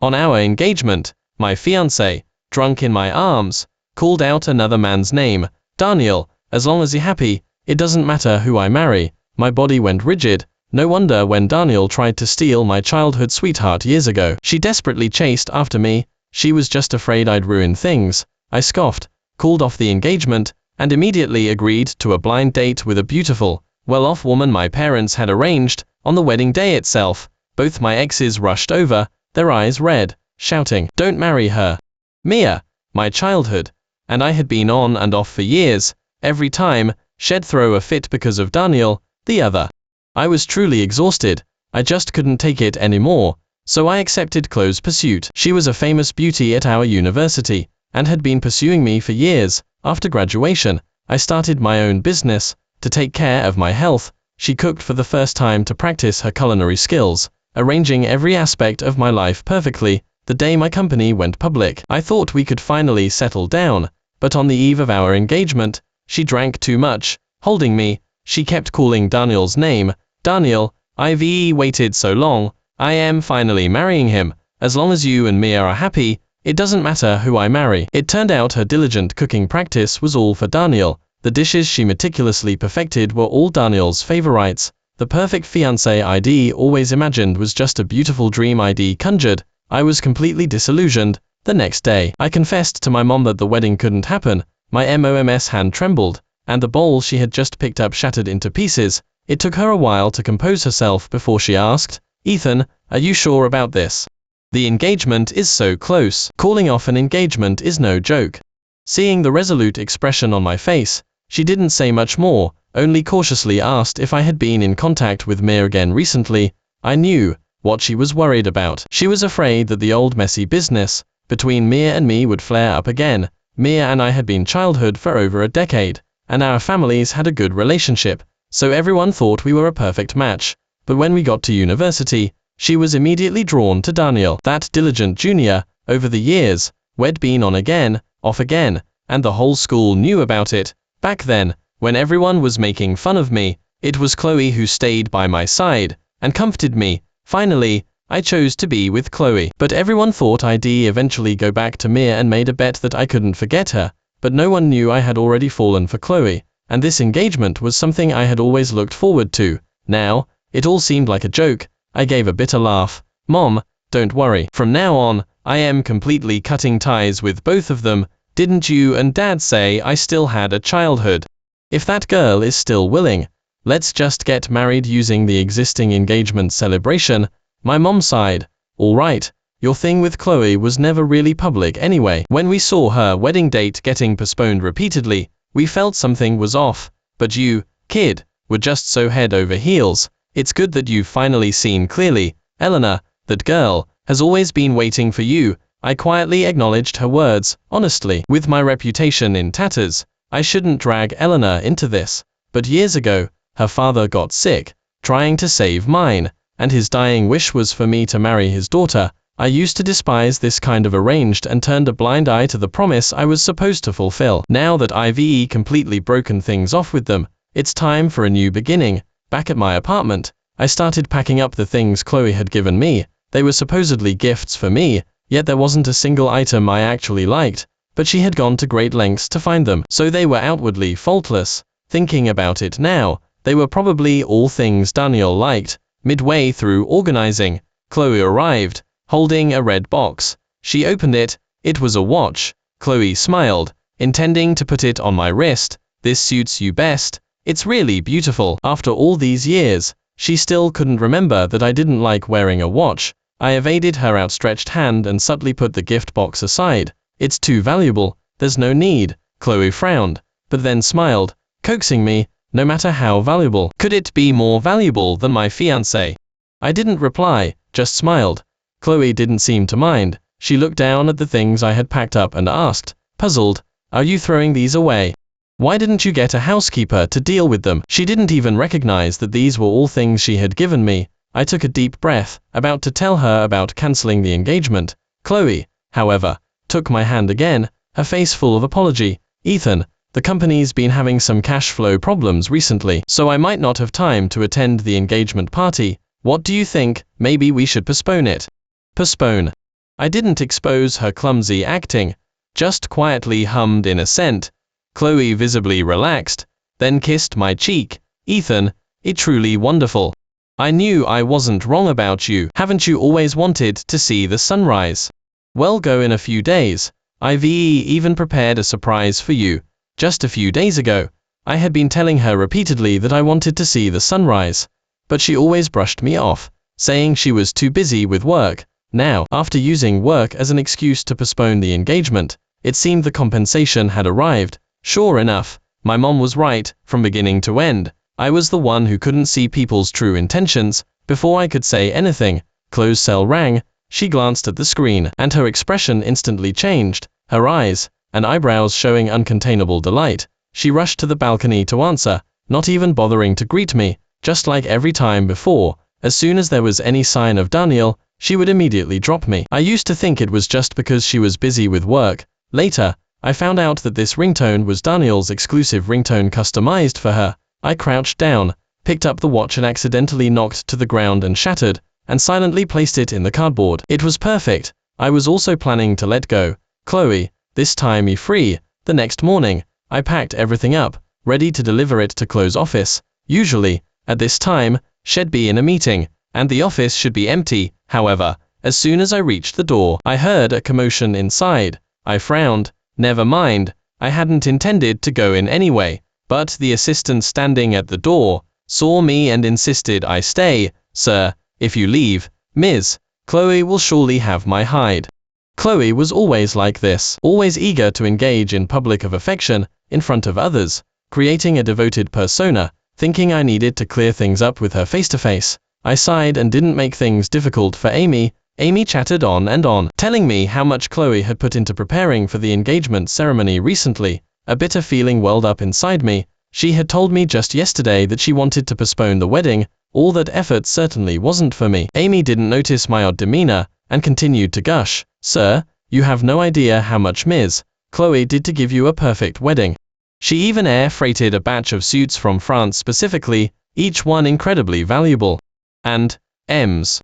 On our engagement, my fiancé, drunk in my arms, called out another man's name, Daniel, as long as you're happy, it doesn't matter who I marry. My body went rigid. No wonder when Daniel tried to steal my childhood sweetheart years ago. She desperately chased after me. She was just afraid I'd ruin things. I scoffed, called off the engagement, and immediately agreed to a blind date with a beautiful, well-off woman my parents had arranged. On the wedding day itself, both my exes rushed over, their eyes red, shouting, "Don't marry her." Mia, my childhood, and I had been on and off for years. Every time, she'd throw a fit because of Daniel, the other. I was truly exhausted. I just couldn't take it anymore, so I accepted Chloe's pursuit. She was a famous beauty at our university, and had been pursuing me for years. After graduation, I started my own business. To take care of my health, she cooked for the first time to practice her culinary skills, arranging every aspect of my life perfectly. The day my company went public, I thought we could finally settle down, but on the eve of our engagement, she drank too much. Holding me, she kept calling Daniel's name. "Daniel, I've waited so long. I am finally marrying him. As long as you and Mia are happy, it doesn't matter who I marry." It turned out her diligent cooking practice was all for Daniel. The dishes she meticulously perfected were all Daniel's favorites. The perfect fiancé I'd always imagined was just a beautiful dream I'd conjured. I was completely disillusioned. The next day, I confessed to my mom that the wedding couldn't happen. My mom's hand trembled, and the bowl she had just picked up shattered into pieces. It took her a while to compose herself before she asked, "Ethan, are you sure about this? The engagement is so close. Calling off an engagement is no joke." Seeing the resolute expression on my face, she didn't say much more, only cautiously asked if I had been in contact with Mia again recently. I knew what she was worried about. She was afraid that the old messy business between Mia and me would flare up again. Mia and I had been childhood for over a decade, and our families had a good relationship, so everyone thought we were a perfect match. But when we got to university, she was immediately drawn to Daniel, that diligent junior. Over the years, we'd been on again, off again, and the whole school knew about it. Back then, when everyone was making fun of me, it was Chloe who stayed by my side and comforted me. Finally, I chose to be with Chloe. But everyone thought I'd eventually go back to Mia and made a bet that I couldn't forget her. But no one knew I had already fallen for Chloe, and this engagement was something I had always looked forward to. Now, it all seemed like a joke. I gave a bitter laugh. "Mom, don't worry. From now on, I am completely cutting ties with both of them. Didn't you and Dad say I still had a childhood? If that girl is still willing, let's just get married using the existing engagement celebration." My mom sighed. "All right, your thing with Chloe was never really public anyway." When we saw her wedding date getting postponed repeatedly, we felt something was off. "But you, kid, were just so head over heels. It's good that you've finally seen clearly. Eleanor, that girl, has always been waiting for you." I quietly acknowledged her words, honestly. With my reputation in tatters, I shouldn't drag Eleanor into this. But years ago, her father got sick, trying to save mine, and his dying wish was for me to marry his daughter. I used to despise this kind of arranged and turned a blind eye to the promise I was supposed to fulfill. Now that I've completely broken things off with them, it's time for a new beginning. Back at my apartment, I started packing up the things Chloe had given me. They were supposedly gifts for me, yet there wasn't a single item I actually liked, but she had gone to great lengths to find them, so they were outwardly faultless. Thinking about it now, they were probably all things Daniel liked. Midway through organizing, Chloe arrived, holding a red box. She opened it. It was a watch. Chloe smiled, intending to put it on my wrist. "This suits you best. It's really beautiful." After all these years, she still couldn't remember that I didn't like wearing a watch. I evaded her outstretched hand and subtly put the gift box aside. "It's too valuable. There's no need." Chloe frowned, but then smiled, coaxing me. "No matter how valuable. Could it be more valuable than my fiancé?" I didn't reply, just smiled. Chloe didn't seem to mind. She looked down at the things I had packed up and asked, puzzled, "Are you throwing these away? Why didn't you get a housekeeper to deal with them?" She didn't even recognize that these were all things she had given me. I took a deep breath, about to tell her about canceling the engagement. Chloe, however, took my hand again, her face full of apology. "Ethan, the company's been having some cash flow problems recently, so I might not have time to attend the engagement party. What do you think? Maybe we should postpone it." "Postpone?" I didn't expose her clumsy acting, just quietly hummed in assent. Chloe visibly relaxed, then kissed my cheek. Ethan, it's truly wonderful. I knew I wasn't wrong about you. Haven't you always wanted to see the sunrise? Well, go in a few days. I've even prepared a surprise for you. Just a few days ago, I had been telling her repeatedly that I wanted to see the sunrise, but she always brushed me off, saying she was too busy with work. Now, after using work as an excuse to postpone the engagement, it seemed the compensation had arrived. Sure enough, my mom was right, from beginning to end. I was the one who couldn't see people's true intentions. Before I could say anything, Chloe's cell rang. She glanced at the screen, and her expression instantly changed, her eyes and eyebrows showing uncontainable delight. She rushed to the balcony to answer, not even bothering to greet me. Just like every time before, as soon as there was any sign of Daniel, she would immediately drop me. I used to think it was just because she was busy with work. Later, I found out that this ringtone was Daniel's exclusive ringtone customized for her. I crouched down, picked up the watch and accidentally knocked to the ground and shattered, and silently placed it in the cardboard. It was perfect. I was also planning to let go. Chloe, this time be free. The next morning, I packed everything up, ready to deliver it to Chloe's office. Usually, at this time, she'd be in a meeting, and the office should be empty. However, as soon as I reached the door, I heard a commotion inside. I frowned. Never mind, I hadn't intended to go in anyway, but the assistant standing at the door saw me and insisted I stay. Sir, if you leave, Ms. Chloe will surely have my hide. Chloe was always like this, always eager to engage in public of affection in front of others, creating a devoted persona, thinking I needed to clear things up with her face-to-face. I sighed and didn't make things difficult for Amy. Amy chatted on and on, telling me how much Chloe had put into preparing for the engagement ceremony recently. A bitter feeling welled up inside me. She had told me just yesterday that she wanted to postpone the wedding. All that effort certainly wasn't for me. Amy didn't notice my odd demeanor, and continued to gush. Sir, you have no idea how much Ms. Chloe did to give you a perfect wedding. She even air-freighted a batch of suits from France specifically, each one incredibly valuable. And,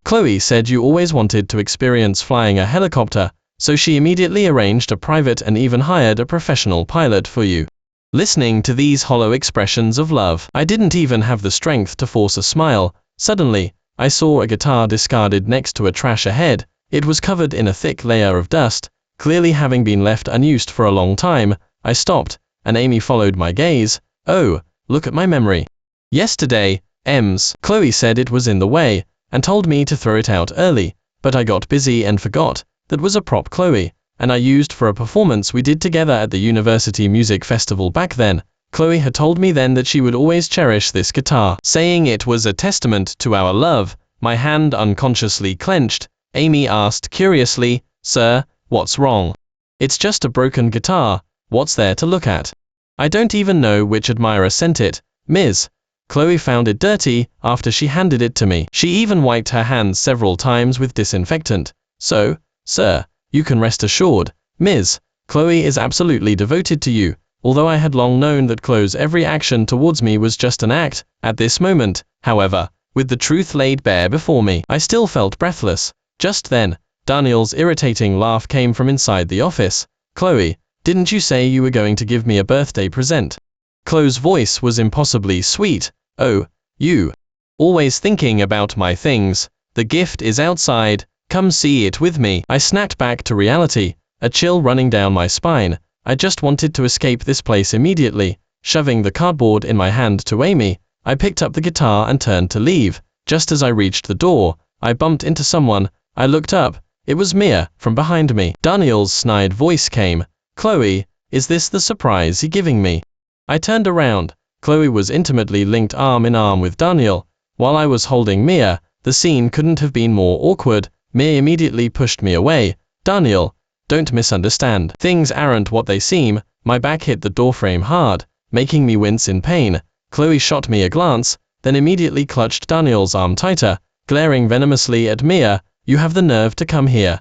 Chloe said you always wanted to experience flying a helicopter, so she immediately arranged a private and even hired a professional pilot for you. Listening to these hollow expressions of love, I didn't even have the strength to force a smile. Suddenly, I saw a guitar discarded next to a trash ahead. It was covered in a thick layer of dust, clearly having been left unused for a long time. I stopped, and Amy followed my gaze. Oh, look at my memory. Yesterday, Chloe said it was in the way, and told me to throw it out early, but I got busy and forgot. That was a prop Chloe, and I used for a performance we did together at the university music festival back then. Chloe had told me then that she would always cherish this guitar, saying it was a testament to our love. My hand unconsciously clenched. Amy asked curiously, Sir, what's wrong? It's just a broken guitar. What's there to look at? I don't even know which admirer sent it. Ms. Chloe found it dirty after she handed it to me. She even wiped her hands several times with disinfectant. So, sir, you can rest assured, Ms. Chloe is absolutely devoted to you. Although I had long known that Chloe's every action towards me was just an act, at this moment, however, with the truth laid bare before me, I still felt breathless. Just then, Daniel's irritating laugh came from inside the office. Chloe, didn't you say you were going to give me a birthday present? Chloe's voice was impossibly sweet. Oh, you. Always thinking about my things. The gift is outside. Come see it with me. I snapped back to reality, a chill running down my spine. I just wanted to escape this place immediately. Shoving the cardboard in my hand to Amy, I picked up the guitar and turned to leave. Just as I reached the door, I bumped into someone. I looked up. It was Mia, from behind me. Daniel's snide voice came. Chloe, is this the surprise you're giving me? I turned around. Chloe was intimately linked arm in arm with Daniel. While I was holding Mia, the scene couldn't have been more awkward. Mia immediately pushed me away. Daniel, don't misunderstand. Things aren't what they seem. My back hit the doorframe hard, making me wince in pain. Chloe shot me a glance, then immediately clutched Daniel's arm tighter, glaring venomously at Mia. You have the nerve to come here.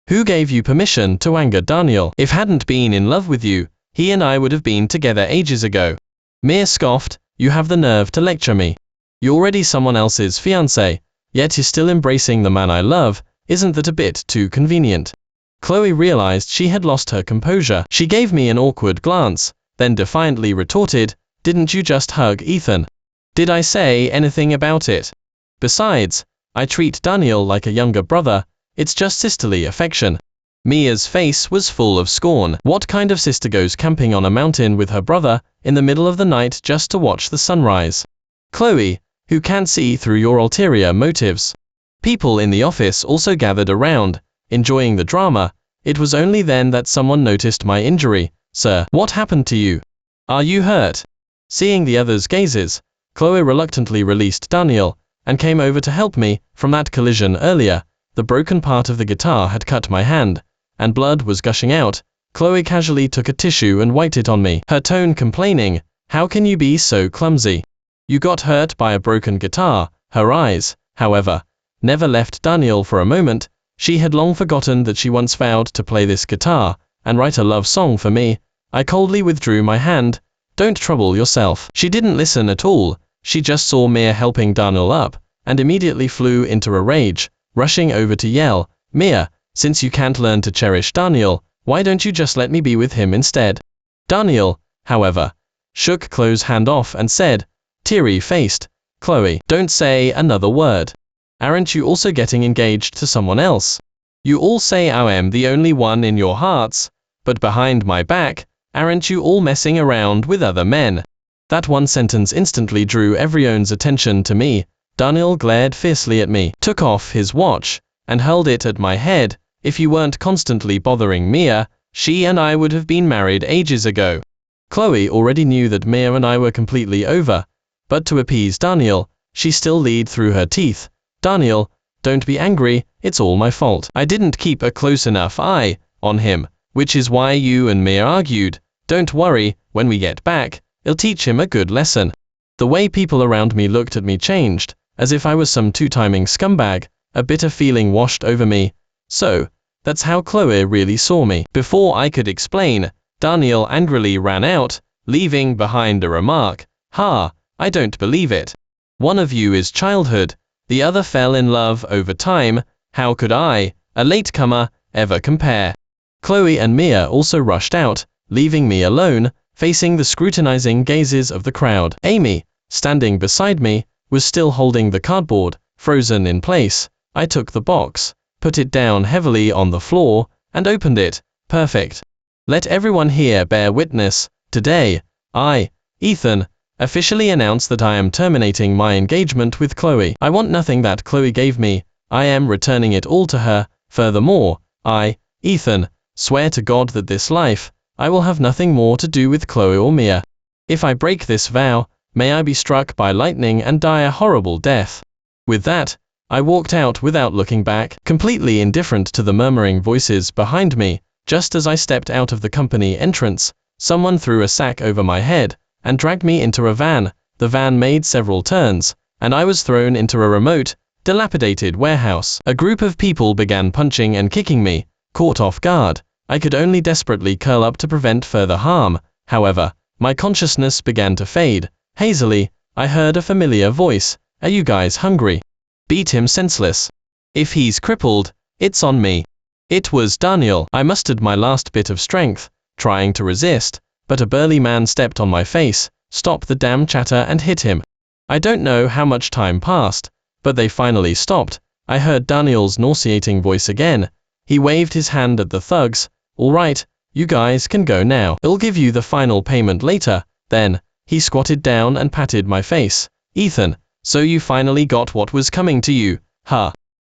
Who gave you permission to anger Daniel? If hadn't been in love with you, he and I would have been together ages ago. Mia scoffed. You have the nerve to lecture me. You're already someone else's fiancé, yet you're still embracing the man I love. Isn't that a bit too convenient? Chloe realized she had lost her composure. She gave me an awkward glance, then defiantly retorted, "Didn't you just hug Ethan? Did I say anything about it? Besides, I treat Daniel like a younger brother, it's just sisterly affection." Mia's face was full of scorn. What kind of sister goes camping on a mountain with her brother in the middle of the night just to watch the sunrise? Chloe, who can't see through your ulterior motives? People in the office also gathered around, enjoying the drama. It was only then that someone noticed my injury. "Sir, what happened to you? Are you hurt?" Seeing the others' gazes, Chloe reluctantly released Daniel and came over to help me. From that collision earlier, the broken part of the guitar had cut my hand, and blood was gushing out. Chloe casually took a tissue and wiped it on me, her tone complaining, "How can you be so clumsy? You got hurt by a broken guitar." Her eyes, however, never left Daniel for a moment. She had long forgotten that she once vowed to play this guitar and write a love song for me. I coldly withdrew my hand. "Don't trouble yourself." She didn't listen at all. She just saw Mia helping Daniel up, and immediately flew into a rage, rushing over to yell, "Mia, since you can't learn to cherish Daniel, why don't you just let me be with him instead?" Daniel, however, shook Chloe's hand off and said, teary-faced, "Chloe, don't say another word. Aren't you also getting engaged to someone else? You all say I am the only one in your hearts, but behind my back, aren't you all messing around with other men?" That one sentence instantly drew everyone's attention to me. Daniel glared fiercely at me, took off his watch, and held it at my head. "If you weren't constantly bothering Mia, she and I would have been married ages ago." Chloe already knew that Mia and I were completely over, but to appease Daniel, she still lied through her teeth. "Daniel, don't be angry, it's all my fault. I didn't keep a close enough eye on him, which is why you and Mia argued. Don't worry, when we get back, I'll teach him a good lesson." The way people around me looked at me changed, as if I was some two-timing scumbag. A bitter feeling washed over me. So, that's how Chloe really saw me. Before I could explain, Daniel angrily ran out, leaving behind a remark, "Ha, I don't believe it. One of you is childhood, the other fell in love over time. How could I, a latecomer, ever compare?" Chloe and Mia also rushed out, leaving me alone, facing the scrutinizing gazes of the crowd. Amy, standing beside me, was still holding the cardboard, frozen in place. I took the box, put it down heavily on the floor, and opened it. "Perfect. Let everyone here bear witness. Today, I, Ethan, officially announce that I am terminating my engagement with Chloe. I want nothing that Chloe gave me. I am returning it all to her. Furthermore, I, Ethan, swear to God that this life, I will have nothing more to do with Chloe or Mia. If I break this vow, may I be struck by lightning and die a horrible death." With that, I walked out without looking back, completely indifferent to the murmuring voices behind me. Just as I stepped out of the company entrance, someone threw a sack over my head and dragged me into a van. The van made several turns, and I was thrown into a remote, dilapidated warehouse. A group of people began punching and kicking me. Caught off guard, I could only desperately curl up to prevent further harm. However, my consciousness began to fade. Hazily, I heard a familiar voice, "Are you guys hungry? Beat him senseless. If he's crippled, it's on me." It was Daniel. I mustered my last bit of strength, trying to resist, but a burly man stepped on my face, stopped the damn chatter and hit him. I don't know how much time passed, but they finally stopped. I heard Daniel's nauseating voice again. He waved his hand at the thugs. "All right, you guys can go now. I'll give you the final payment later." Then, he squatted down and patted my face. "Ethan, so you finally got what was coming to you, huh?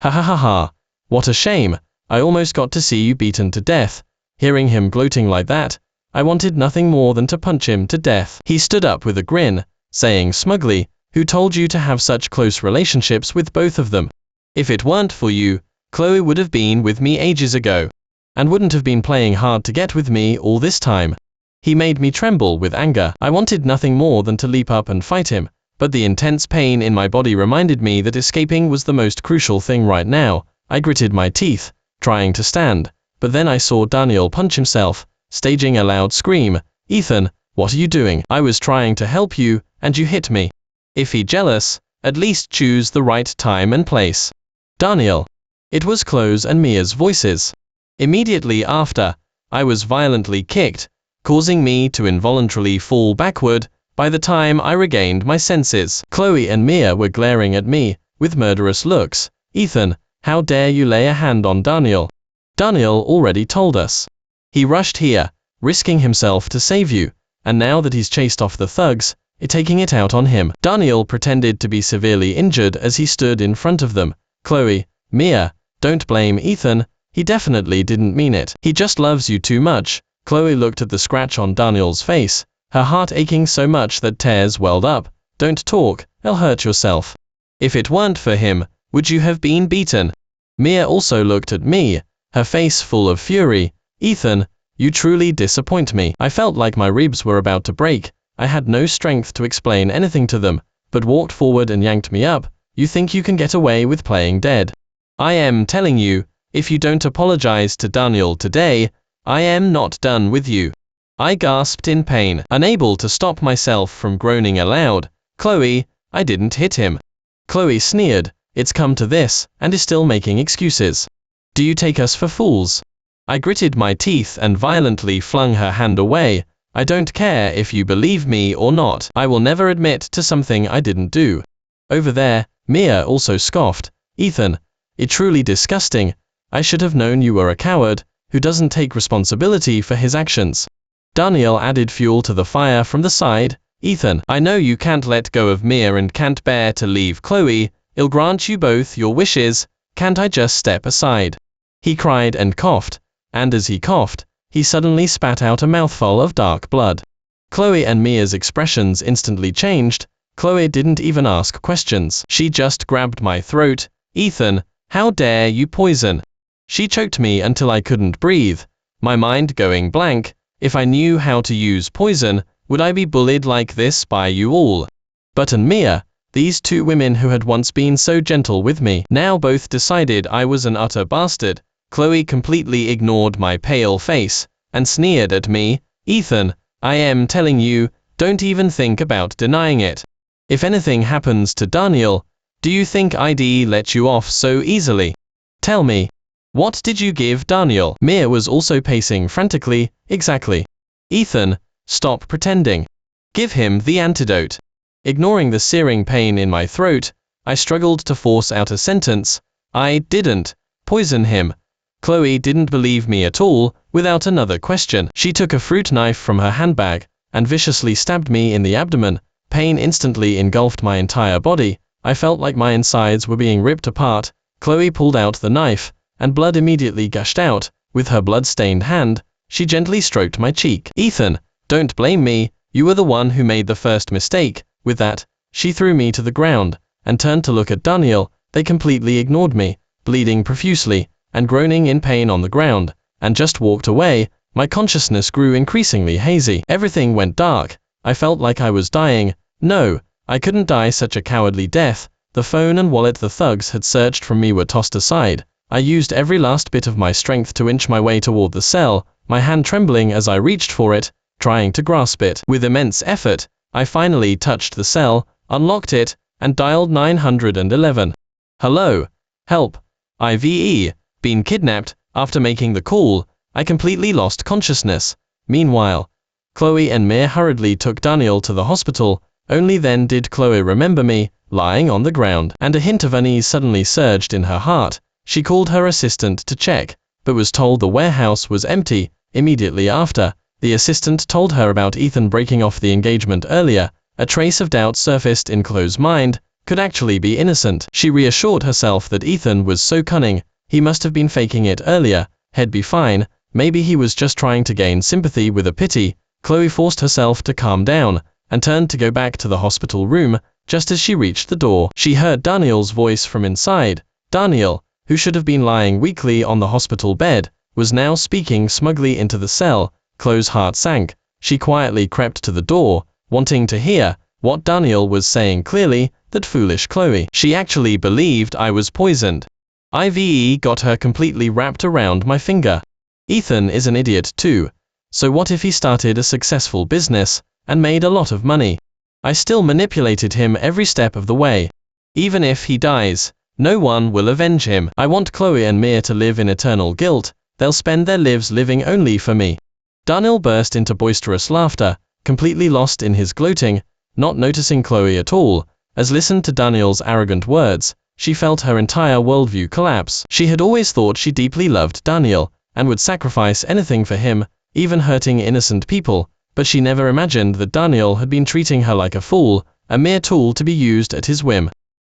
Ha ha ha ha. What a shame. I almost got to see you beaten to death." Hearing him gloating like that, I wanted nothing more than to punch him to death. He stood up with a grin, saying smugly, "Who told you to have such close relationships with both of them? If it weren't for you, Chloe would have been with me ages ago, and wouldn't have been playing hard to get with me all this time." He made me tremble with anger. I wanted nothing more than to leap up and fight him, but the intense pain in my body reminded me that escaping was the most crucial thing right now. I gritted my teeth, trying to stand, but then I saw Daniel punch himself, staging a loud scream. "Ethan, what are you doing? I was trying to help you, and you hit me. If he jealous, at least choose the right time and place." Daniel. It was Chloe's and Mia's voices. Immediately after, I was violently kicked, causing me to involuntarily fall backward. By the time I regained my senses, Chloe and Mia were glaring at me with murderous looks. Ethan, how dare you lay a hand on Daniel? Daniel already told us. He rushed here, risking himself to save you, and now that he's chased off the thugs, it's taking it out on him. Daniel pretended to be severely injured as he stood in front of them. Chloe, Mia, don't blame Ethan, he definitely didn't mean it. He just loves you too much. Chloe looked at the scratch on Daniel's face, her heart aching so much that tears welled up. Don't talk, you'll hurt yourself. If it weren't for him, would you have been beaten? Mia also looked at me, her face full of fury. Ethan, you truly disappoint me. I felt like my ribs were about to break. I had no strength to explain anything to them, but walked forward and yanked me up. You think you can get away with playing dead? I am telling you, if you don't apologize to Daniel today, I am not done with you. I gasped in pain, unable to stop myself from groaning aloud. Chloe, I didn't hit him. Chloe sneered, it's come to this, and is still making excuses. Do you take us for fools? I gritted my teeth and violently flung her hand away. I don't care if you believe me or not. I will never admit to something I didn't do. Over there, Mia also scoffed. Ethan, it's truly disgusting. I should have known you were a coward who doesn't take responsibility for his actions. Daniel added fuel to the fire from the side. Ethan, I know you can't let go of Mia and can't bear to leave Chloe. I'll grant you both your wishes. Can't I just step aside? He cried and coughed, and as he coughed, he suddenly spat out a mouthful of dark blood. Chloe and Mia's expressions instantly changed. Chloe didn't even ask questions. She just grabbed my throat. Ethan, how dare you poison? She choked me until I couldn't breathe, my mind going blank. If I knew how to use poison, would I be bullied like this by you all? But and Mia, these two women who had once been so gentle with me, now both decided I was an utter bastard. Chloe completely ignored my pale face, and sneered at me. Ethan, I am telling you, don't even think about denying it. If anything happens to Daniel, do you think I'd let you off so easily? Tell me. What did you give Daniel? Mia was also pacing frantically. Exactly. Ethan, stop pretending. Give him the antidote. Ignoring the searing pain in my throat, I struggled to force out a sentence. I didn't poison him. Chloe didn't believe me at all. Without another question, she took a fruit knife from her handbag and viciously stabbed me in the abdomen. Pain instantly engulfed my entire body. I felt like my insides were being ripped apart. Chloe pulled out the knife, and blood immediately gushed out. With her blood-stained hand, she gently stroked my cheek. Ethan, don't blame me, you were the one who made the first mistake. With that, she threw me to the ground, and turned to look at Daniel. They completely ignored me, bleeding profusely, and groaning in pain on the ground, and just walked away. My consciousness grew increasingly hazy. Everything went dark. I felt like I was dying. No, I couldn't die such a cowardly death. The phone and wallet the thugs had searched from me were tossed aside. I used every last bit of my strength to inch my way toward the cell, my hand trembling as I reached for it, trying to grasp it. With immense effort, I finally touched the cell, unlocked it, and dialed 911. Hello? Help. IVE. Been kidnapped. After making the call, I completely lost consciousness. Meanwhile, Chloe and Mia hurriedly took Daniel to the hospital. Only then did Chloe remember me, lying on the ground, and a hint of unease suddenly surged in her heart. She called her assistant to check, but was told the warehouse was empty. Immediately after, the assistant told her about Ethan breaking off the engagement earlier. A trace of doubt surfaced in Chloe's mind. Could actually be innocent. She reassured herself that Ethan was so cunning, he must have been faking it earlier. He'd be fine. Maybe he was just trying to gain sympathy with a pity. Chloe forced herself to calm down, and turned to go back to the hospital room. Just as she reached the door, she heard Daniel's voice from inside. Daniel, who should have been lying weakly on the hospital bed, was now speaking smugly into the cell. Chloe's heart sank. She quietly crept to the door, wanting to hear what Daniel was saying clearly. That foolish Chloe. She actually believed I was poisoned. IVE got her completely wrapped around my finger. Ethan is an idiot too. So what if he started a successful business, and made a lot of money? I still manipulated him every step of the way. Even if he dies, no one will avenge him. I want Chloe and Mia to live in eternal guilt. They'll spend their lives living only for me. Daniel burst into boisterous laughter, completely lost in his gloating, not noticing Chloe at all. As listened to Daniel's arrogant words, she felt her entire worldview collapse. She had always thought she deeply loved Daniel, and would sacrifice anything for him, even hurting innocent people, but she never imagined that Daniel had been treating her like a fool, a mere tool to be used at his whim.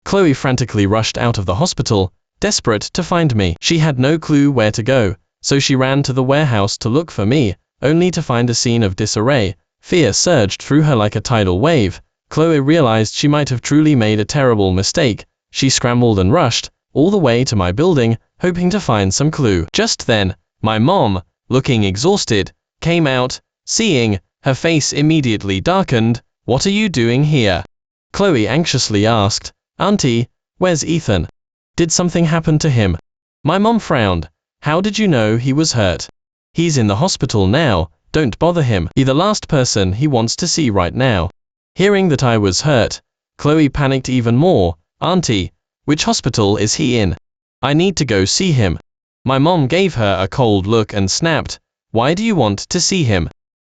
Chloe frantically rushed out of the hospital, desperate to find me. She had no clue where to go, so she ran to the warehouse to look for me, only to find a scene of disarray. Fear surged through her like a tidal wave. Chloe realized she might have truly made a terrible mistake. She scrambled and rushed all the way to my building, hoping to find some clue. Just then, my mom, looking exhausted, came out. Seeing her face immediately darkened. "What are you doing here?" Chloe anxiously asked. "Auntie, where's Ethan? Did something happen to him?" My mom frowned. "How did you know he was hurt? He's in the hospital now, don't bother him. You're the last person he wants to see right now." Hearing that I was hurt, Chloe panicked even more. "Auntie, which hospital is he in? I need to go see him." My mom gave her a cold look and snapped, "Why do you want to see him?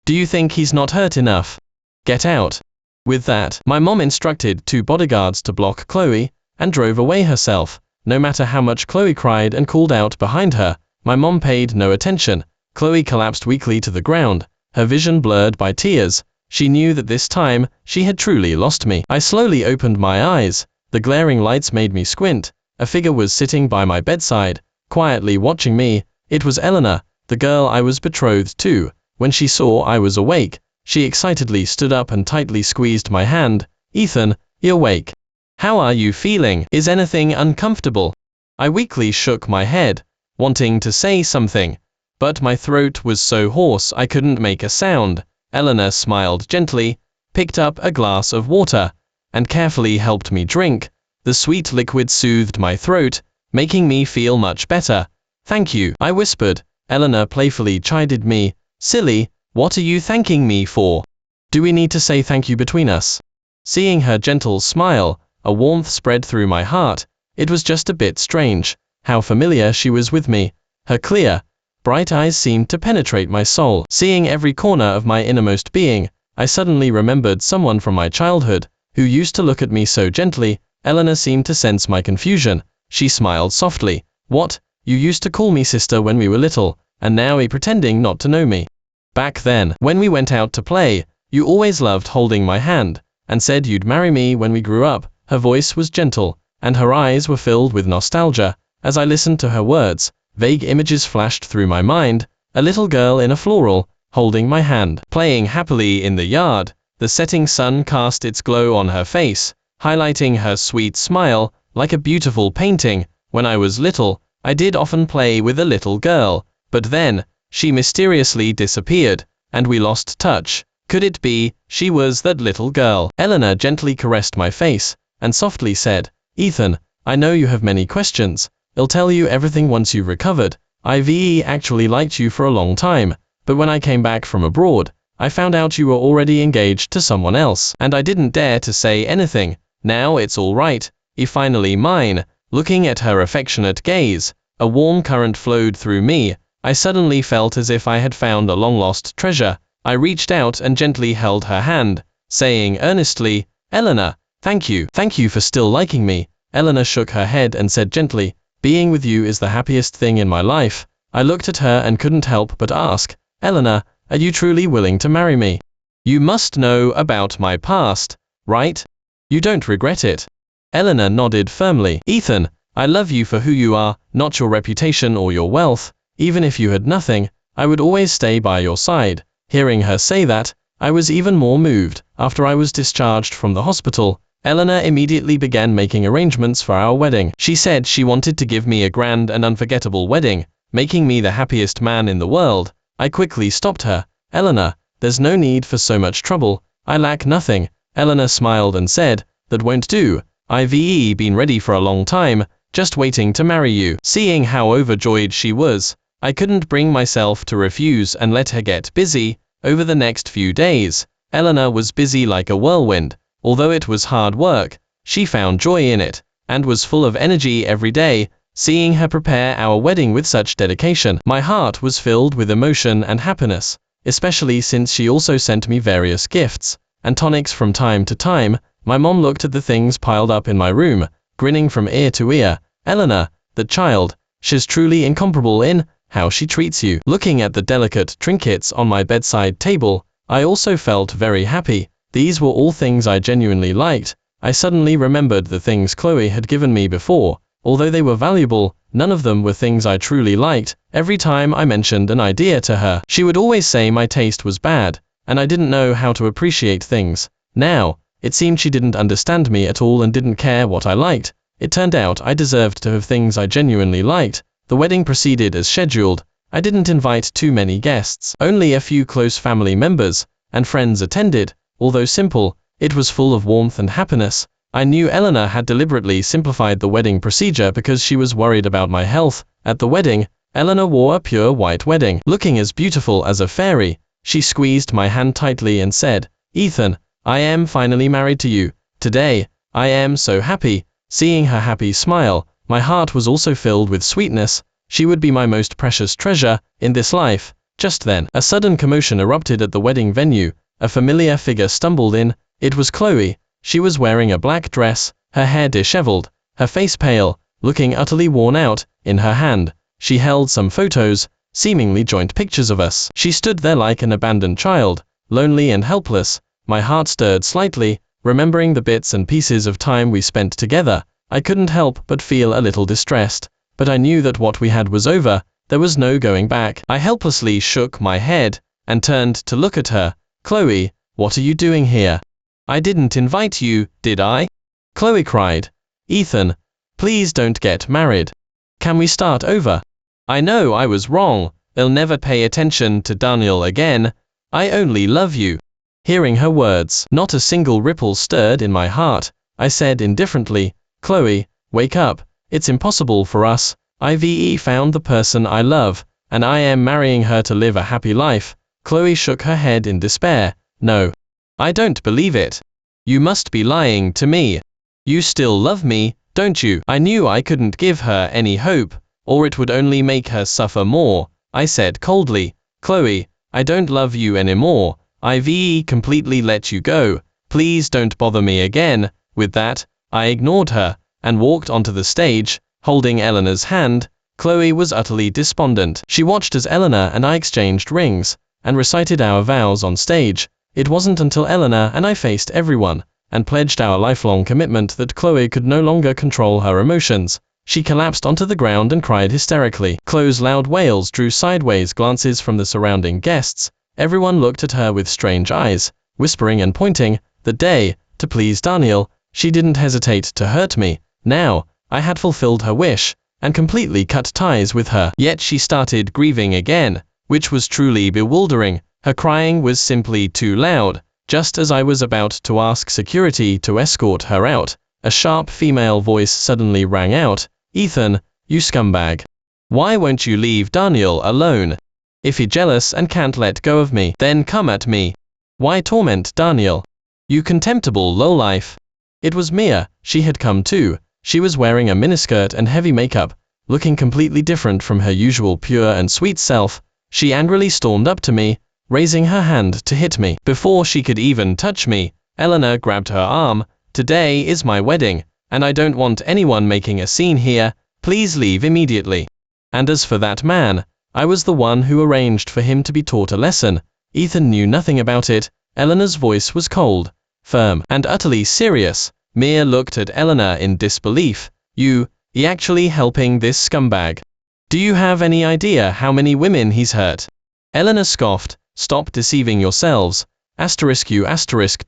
Do you think he's not hurt enough? Get out." With that, my mom instructed 2 bodyguards to block Chloe, and drove away herself. No matter how much Chloe cried and called out behind her, my mom paid no attention. Chloe collapsed weakly to the ground, her vision blurred by tears. She knew that this time, she had truly lost me. I slowly opened my eyes. The glaring lights made me squint. A figure was sitting by my bedside, quietly watching me. It was Eleanor, the girl I was betrothed to. When she saw I was awake, she excitedly stood up and tightly squeezed my hand. "Ethan, you're awake. How are you feeling? Is anything uncomfortable?" I weakly shook my head, wanting to say something, but my throat was so hoarse I couldn't make a sound. Eleanor smiled gently, picked up a glass of water, and carefully helped me drink. The sweet liquid soothed my throat, making me feel much better. "Thank you," I whispered. Eleanor playfully chided me. "Silly, what are you thanking me for? Do we need to say thank you between us?" Seeing her gentle smile, a warmth spread through my heart. It was just a bit strange how familiar she was with me. Her clear, bright eyes seemed to penetrate my soul. Seeing every corner of my innermost being, I suddenly remembered someone from my childhood, who used to look at me so gently. Eleanor seemed to sense my confusion. She smiled softly. "What? You used to call me sister when we were little, and now you're pretending not to know me. Back then, when we went out to play, you always loved holding my hand, and said you'd marry me when we grew up." Her voice was gentle, and her eyes were filled with nostalgia. As I listened to her words, vague images flashed through my mind. A little girl in a floral, holding my hand, playing happily in the yard. The setting sun cast its glow on her face, highlighting her sweet smile, like a beautiful painting. When I was little, I did often play with a little girl, but then, she mysteriously disappeared, and we lost touch. Could it be, she was that little girl? Eleanor gently caressed my face, and softly said, "Ethan, I know you have many questions. I'll tell you everything once you've recovered. I've actually liked you for a long time, but when I came back from abroad, I found out you were already engaged to someone else, and I didn't dare to say anything. Now it's all right. You're finally mine." Looking at her affectionate gaze, a warm current flowed through me. I suddenly felt as if I had found a long-lost treasure. I reached out and gently held her hand, saying earnestly, "Eleanor, thank you for still liking me." Eleanor shook her head and said gently, "Being with you is the happiest thing in my life." I looked at her and couldn't help but ask, "Eleanor, are you truly willing to marry me? You must know about my past, right? You don't regret it?" Eleanor nodded firmly. "Ethan, I love you for who you are, not your reputation or your wealth. Even if you had nothing, I would always stay by your side." Hearing her say that, I was even more moved. After I was discharged from the hospital, Eleanor immediately began making arrangements for our wedding. She said she wanted to give me a grand and unforgettable wedding, making me the happiest man in the world. I quickly stopped her. "Eleanor, there's no need for so much trouble. I lack nothing." Eleanor smiled and said, "That won't do. I've been ready for a long time, just waiting to marry you." Seeing how overjoyed she was, I couldn't bring myself to refuse and let her get busy. Over the next few days, Eleanor was busy like a whirlwind. Although it was hard work, she found joy in it, and was full of energy every day. Seeing her prepare our wedding with such dedication, my heart was filled with emotion and happiness, especially since she also sent me various gifts and tonics from time to time. My mom looked at the things piled up in my room, grinning from ear to ear. Eleanor, that child, she's truly incomparable in how she treats you. Looking at the delicate trinkets on my bedside table, I also felt very happy. These were all things I genuinely liked. I suddenly remembered the things Chloe had given me before. Although they were valuable, none of them were things I truly liked. Every time I mentioned an idea to her, she would always say my taste was bad, and I didn't know how to appreciate things. Now, it seemed she didn't understand me at all and didn't care what I liked. It turned out I deserved to have things I genuinely liked. The wedding proceeded as scheduled. I didn't invite too many guests. Only a few close family members and friends attended. Although simple, it was full of warmth and happiness. I knew Eleanor had deliberately simplified the wedding procedure because she was worried about my health. At the wedding, Eleanor wore a pure white wedding. Looking as beautiful as a fairy, she squeezed my hand tightly and said, "Ethan, I am finally married to you. Today, I am so happy." Seeing her happy smile, my heart was also filled with sweetness. She would be my most precious treasure in this life. Just then, a sudden commotion erupted at the wedding venue. A familiar figure stumbled in. It was Chloe. She was wearing a black dress, her hair disheveled, her face pale, looking utterly worn out. In her hand, she held some photos, seemingly joint pictures of us. She stood there like an abandoned child, lonely and helpless. My heart stirred slightly, remembering the bits and pieces of time we spent together. I couldn't help but feel a little distressed, but I knew that what we had was over. There was no going back. I helplessly shook my head and turned to look at her. "Chloe, what are you doing here? I didn't invite you, did I?" Chloe cried. "Ethan, please don't get married. Can we start over? I know I was wrong. I'll never pay attention to Daniel again. I only love you." Hearing her words, not a single ripple stirred in my heart. I said indifferently, "Chloe, wake up. It's impossible for us. I've found the person I love, and I am marrying her to live a happy life." Chloe shook her head in despair. "No. I don't believe it. You must be lying to me. You still love me, don't you?" I knew I couldn't give her any hope, or it would only make her suffer more. I said coldly, "Chloe, I don't love you anymore. I've completely let you go. Please don't bother me again." With that, I ignored her and walked onto the stage, holding Eleanor's hand. Chloe was utterly despondent. She watched as Eleanor and I exchanged rings and recited our vows on stage. It wasn't until Eleanor and I faced everyone and pledged our lifelong commitment that Chloe could no longer control her emotions. She collapsed onto the ground and cried hysterically. Chloe's loud wails drew sideways glances from the surrounding guests. Everyone looked at her with strange eyes, whispering and pointing. That day, to please Daniel, she didn't hesitate to hurt me. Now, I had fulfilled her wish and completely cut ties with her. Yet she started grieving again, which was truly bewildering. Her crying was simply too loud. Just as I was about to ask security to escort her out, a sharp female voice suddenly rang out, "Ethan, you scumbag. Why won't you leave Daniel alone? If he's jealous and can't let go of me, then come at me. Why torment Daniel? You contemptible lowlife." It was Mia. She had come too. She was wearing a miniskirt and heavy makeup, looking completely different from her usual pure and sweet self. She angrily stormed up to me, raising her hand to hit me. Before she could even touch me, Eleanor grabbed her arm. "Today is my wedding, and I don't want anyone making a scene here. Please leave immediately. And as for that man, I was the one who arranged for him to be taught a lesson. Ethan knew nothing about it." Eleanor's voice was cold, firm, and utterly serious. Mia looked at Eleanor in disbelief. You actually helping this scumbag? Do you have any idea how many women he's hurt?" Eleanor scoffed. "Stop deceiving yourselves. You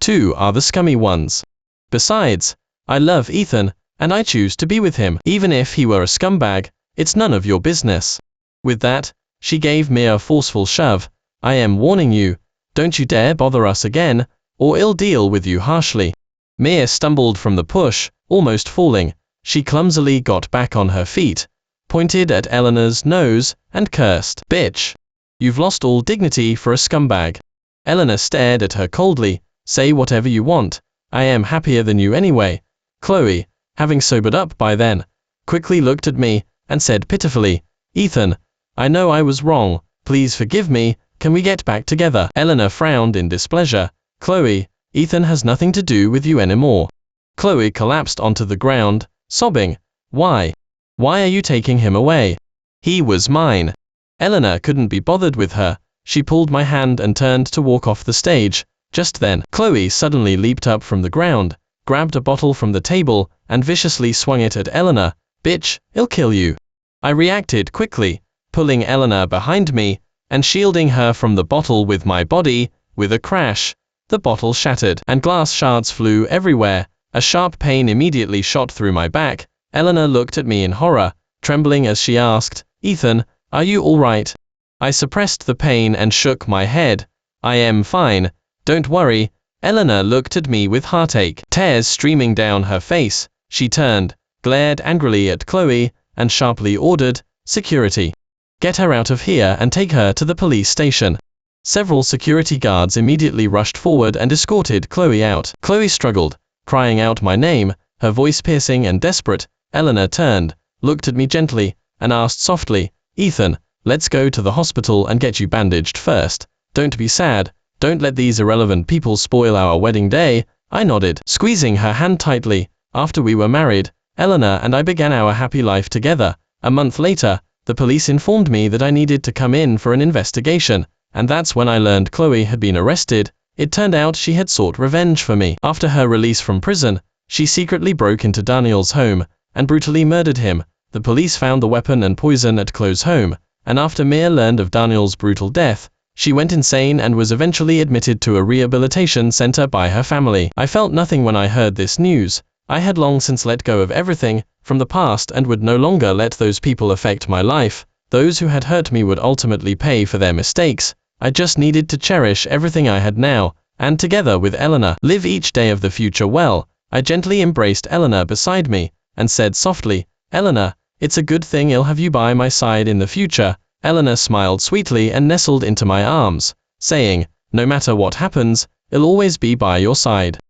two are the scummy ones. Besides, I love Ethan, and I choose to be with him. Even if he were a scumbag, it's none of your business." With that, she gave Mia a forceful shove. "I am warning you, don't you dare bother us again, or I'll deal with you harshly." Mia stumbled from the push, almost falling. She clumsily got back on her feet, pointed at Eleanor's nose, and cursed, "Bitch. You've lost all dignity for a scumbag." Eleanor stared at her coldly. "Say whatever you want. I am happier than you anyway." Chloe, having sobered up by then, quickly looked at me and said pitifully, "Ethan, I know I was wrong, please forgive me, can we get back together?" Eleanor frowned in displeasure. "Chloe, Ethan has nothing to do with you anymore." Chloe collapsed onto the ground, sobbing, "Why? Why are you taking him away? He was mine." Eleanor couldn't be bothered with her. She pulled my hand and turned to walk off the stage. Just then, Chloe suddenly leaped up from the ground, grabbed a bottle from the table, and viciously swung it at Eleanor. "Bitch, I'll kill you." I reacted quickly, pulling Eleanor behind me, and shielding her from the bottle with my body. With a crash, the bottle shattered, and glass shards flew everywhere. A sharp pain immediately shot through my back. Eleanor looked at me in horror, trembling as she asked, "Ethan, are you all right?" I suppressed the pain and shook my head. "I am fine, don't worry." Eleanor looked at me with heartache, tears streaming down her face. She turned, glared angrily at Chloe, and sharply ordered, "Security. Get her out of here and take her to the police station." Several security guards immediately rushed forward and escorted Chloe out. Chloe struggled, crying out my name, her voice piercing and desperate. Eleanor turned, looked at me gently, and asked softly, "Ethan, let's go to the hospital and get you bandaged first. Don't be sad, don't let these irrelevant people spoil our wedding day." I nodded, squeezing her hand tightly. After we were married, Eleanor and I began our happy life together. A month later, the police informed me that I needed to come in for an investigation, and that's when I learned Chloe had been arrested. It turned out she had sought revenge for me. After her release from prison, she secretly broke into Daniel's home and brutally murdered him. The police found the weapon and poison at Chloe's home, and after Mia learned of Daniel's brutal death, she went insane and was eventually admitted to a rehabilitation center by her family. I felt nothing when I heard this news. I had long since let go of everything from the past and would no longer let those people affect my life. Those who had hurt me would ultimately pay for their mistakes. I just needed to cherish everything I had now, and together with Eleanor, live each day of the future well. I gently embraced Eleanor beside me, and said softly, "Eleanor, it's a good thing I'll have you by my side in the future." Eleanor smiled sweetly and nestled into my arms, saying, "No matter what happens, I'll always be by your side."